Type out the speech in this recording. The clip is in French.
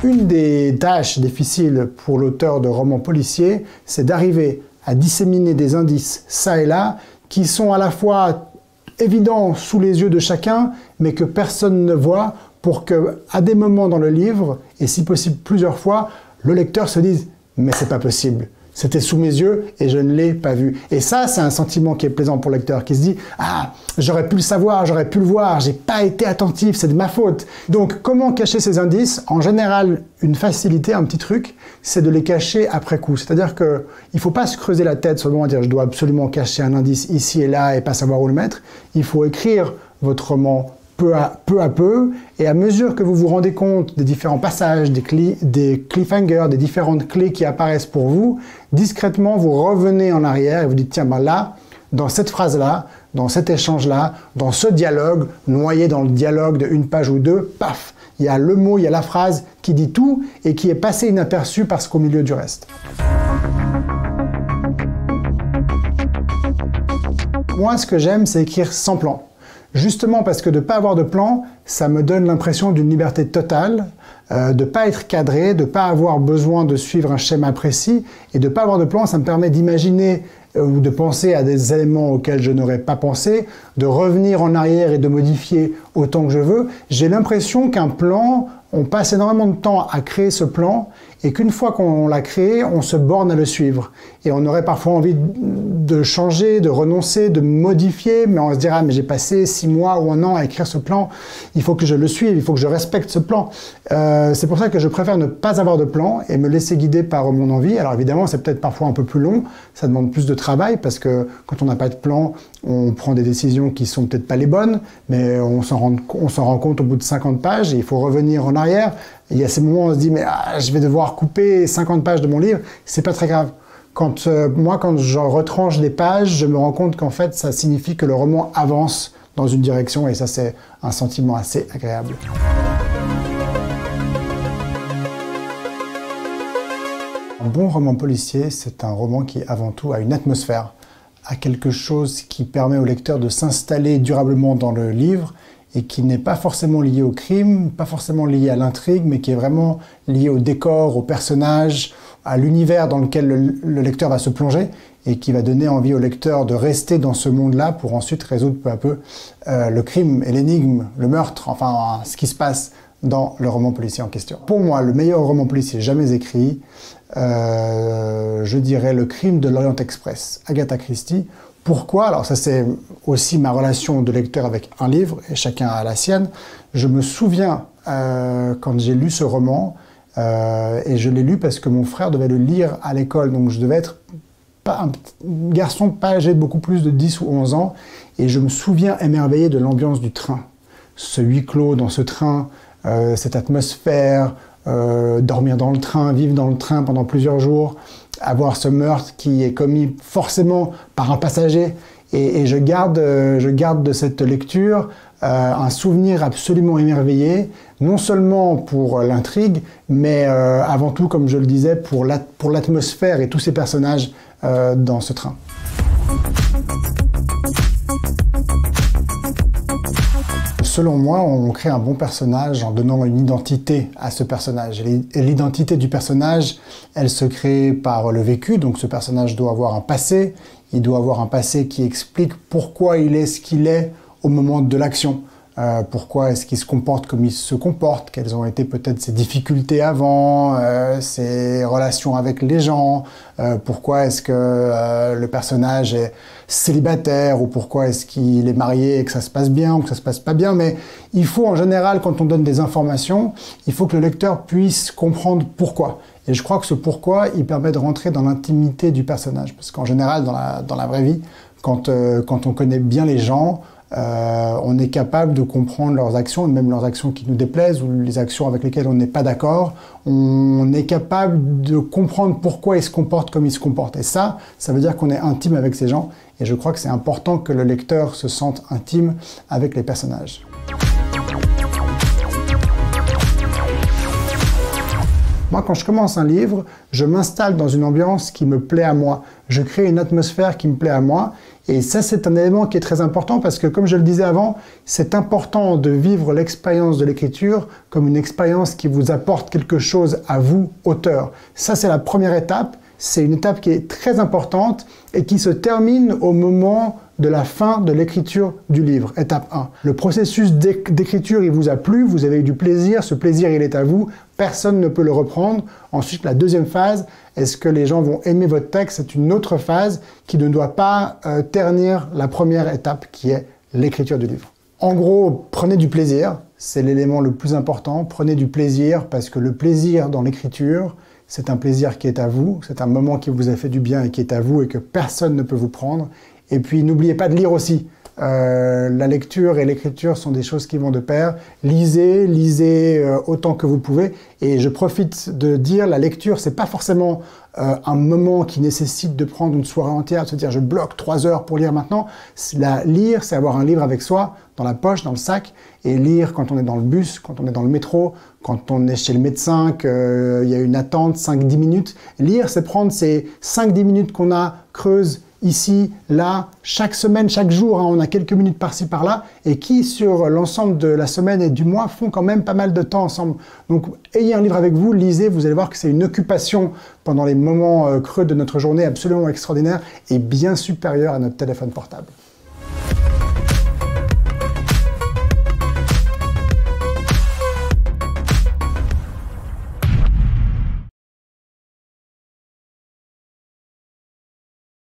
Une des tâches difficiles pour l'auteur de romans policiers, c'est d'arriver à disséminer des indices ça et là qui sont à la fois évidents sous les yeux de chacun, mais que personne ne voit, pour que, à des moments dans le livre, et si possible plusieurs fois, le lecteur se dise « mais c'est pas possible ». C'était sous mes yeux et je ne l'ai pas vu. Et ça, c'est un sentiment qui est plaisant pour le lecteur, qui se dit « Ah, j'aurais pu le savoir, j'aurais pu le voir, j'ai pas été attentif, c'est de ma faute ». Donc, comment cacher ces indices? En général, une facilité, un petit truc, c'est de les cacher après coup. C'est-à-dire qu'il ne faut pas se creuser la tête sur le moment et dire « Je dois absolument cacher un indice ici et là et pas savoir où le mettre ». Il faut écrire votre roman peu à peu, et à mesure que vous vous rendez compte des différents passages, des cliffhangers, des différentes clés qui apparaissent pour vous, discrètement, vous revenez en arrière et vous dites, tiens, ben là, dans cette phrase-là, dans cet échange-là, dans ce dialogue, noyé dans le dialogue de une page ou deux, paf, il y a le mot, il y a la phrase qui dit tout et qui est passé inaperçu parce qu'au milieu du reste. Moi, ce que j'aime, c'est écrire sans plan. Justement parce que de ne pas avoir de plan, ça me donne l'impression d'une liberté totale, de ne pas être cadré, de ne pas avoir besoin de suivre un schéma précis, et de ne pas avoir de plan, ça me permet d'imaginer ou de penser à des éléments auxquels je n'aurais pas pensé, de revenir en arrière et de modifier autant que je veux. J'ai l'impression qu'un plan, on passe énormément de temps à créer ce plan, et qu'une fois qu'on l'a créé, on se borne à le suivre. Et on aurait parfois envie de changer, de renoncer, de modifier, mais on se dira, mais j'ai passé 6 mois ou 1 an à écrire ce plan, il faut que je le suive, il faut que je respecte ce plan. C'est pour ça que je préfère ne pas avoir de plan et me laisser guider par mon envie. Alors évidemment, c'est peut-être parfois un peu plus long, ça demande plus de travail, parce que quand on n'a pas de plan, on prend des décisions qui sont peut-être pas les bonnes, mais on s'en rend compte au bout de 50 pages, et il faut revenir en arrière. Il y a ces moments où on se dit, mais je vais devoir couper 50 pages de mon livre, c'est pas très grave. Moi, quand je retranche des pages, je me rends compte qu'en fait, ça signifie que le roman avance dans une direction, et ça, c'est un sentiment assez agréable. Un bon roman policier, c'est un roman qui, avant tout, a une atmosphère, a quelque chose qui permet au lecteur de s'installer durablement dans le livre, et qui n'est pas forcément lié au crime, pas forcément lié à l'intrigue, mais qui est vraiment lié au décor, au personnage, à l'univers dans lequel le lecteur va se plonger, et qui va donner envie au lecteur de rester dans ce monde-là pour ensuite résoudre peu à peu le crime et l'énigme, le meurtre, enfin ce qui se passe dans le roman policier en question. Pour moi, le meilleur roman policier jamais écrit, je dirais Le Crime de l'Orient Express, Agatha Christie. Pourquoi? Alors ça, c'est aussi ma relation de lecteur avec un livre, et chacun a la sienne. Je me souviens quand j'ai lu ce roman, et je l'ai lu parce que mon frère devait le lire à l'école, donc je devais être un garçon pas âgé de beaucoup plus de 10 ou 11 ans, et je me souviens émerveillé de l'ambiance du train. Ce huis clos dans ce train, cette atmosphère, dormir dans le train, vivre dans le train pendant plusieurs jours, avoir ce meurtre qui est commis forcément par un passager, et je garde de cette lecture un souvenir absolument émerveillé, non seulement pour l'intrigue, mais avant tout, comme je le disais, pour l'atmosphère et tous ces personnages dans ce train. Selon moi, on crée un bon personnage en donnant une identité à ce personnage. Et l'identité du personnage, elle se crée par le vécu, donc ce personnage doit avoir un passé, il doit avoir un passé qui explique pourquoi il est ce qu'il est au moment de l'action. Pourquoi est-ce qu'il se comporte comme il se comporte, quelles ont été peut-être ses difficultés avant, ses relations avec les gens, pourquoi est-ce que le personnage est célibataire, ou pourquoi est-ce qu'il est marié et que ça se passe bien ou que ça se passe pas bien. Mais il faut en général, quand on donne des informations, il faut que le lecteur puisse comprendre pourquoi. Et je crois que ce pourquoi, il permet de rentrer dans l'intimité du personnage. Parce qu'en général, dans la vraie vie, quand on connaît bien les gens, on est capable de comprendre leurs actions, même leurs actions qui nous déplaisent ou les actions avec lesquelles on n'est pas d'accord. On est capable de comprendre pourquoi ils se comportent comme ils se comportent. Et ça veut dire qu'on est intime avec ces gens. Et je crois que c'est important que le lecteur se sente intime avec les personnages. Moi, quand je commence un livre, je m'installe dans une ambiance qui me plaît à moi. Je crée une atmosphère qui me plaît à moi. Et ça, c'est un élément qui est très important parce que, comme je le disais avant, c'est important de vivre l'expérience de l'écriture comme une expérience qui vous apporte quelque chose à vous, auteur. Ça, c'est la première étape. C'est une étape qui est très importante et qui se termine au moment de la fin de l'écriture du livre, étape 1. Le processus d'écriture, il vous a plu, vous avez eu du plaisir, ce plaisir, il est à vous, personne ne peut le reprendre. Ensuite, la deuxième phase, est-ce que les gens vont aimer votre texte? C'est une autre phase qui ne doit pas ternir la première étape qui est l'écriture du livre. En gros, prenez du plaisir, c'est l'élément le plus important. Prenez du plaisir parce que le plaisir dans l'écriture, c'est un plaisir qui est à vous, c'est un moment qui vous a fait du bien et qui est à vous et que personne ne peut vous prendre. Et puis n'oubliez pas de lire aussi. La lecture et l'écriture sont des choses qui vont de pair. Lisez, lisez autant que vous pouvez. Et je profite de dire, la lecture, c'est pas forcément un moment qui nécessite de prendre une soirée entière, de se dire je bloque 3 heures pour lire maintenant. Lire, c'est avoir un livre avec soi, dans la poche, dans le sac, et lire quand on est dans le bus, quand on est dans le métro, quand on est chez le médecin, qu'il y a une attente, 5-10 minutes. Lire, c'est prendre ces 5-10 minutes qu'on a creuses ici, là, chaque semaine, chaque jour, hein, on a quelques minutes par-ci, par-là, et qui, sur l'ensemble de la semaine et du mois, font quand même pas mal de temps ensemble. Donc, ayez un livre avec vous, lisez, vous allez voir que c'est une occupation pendant les moments creux de notre journée absolument extraordinaire et bien supérieure à notre téléphone portable.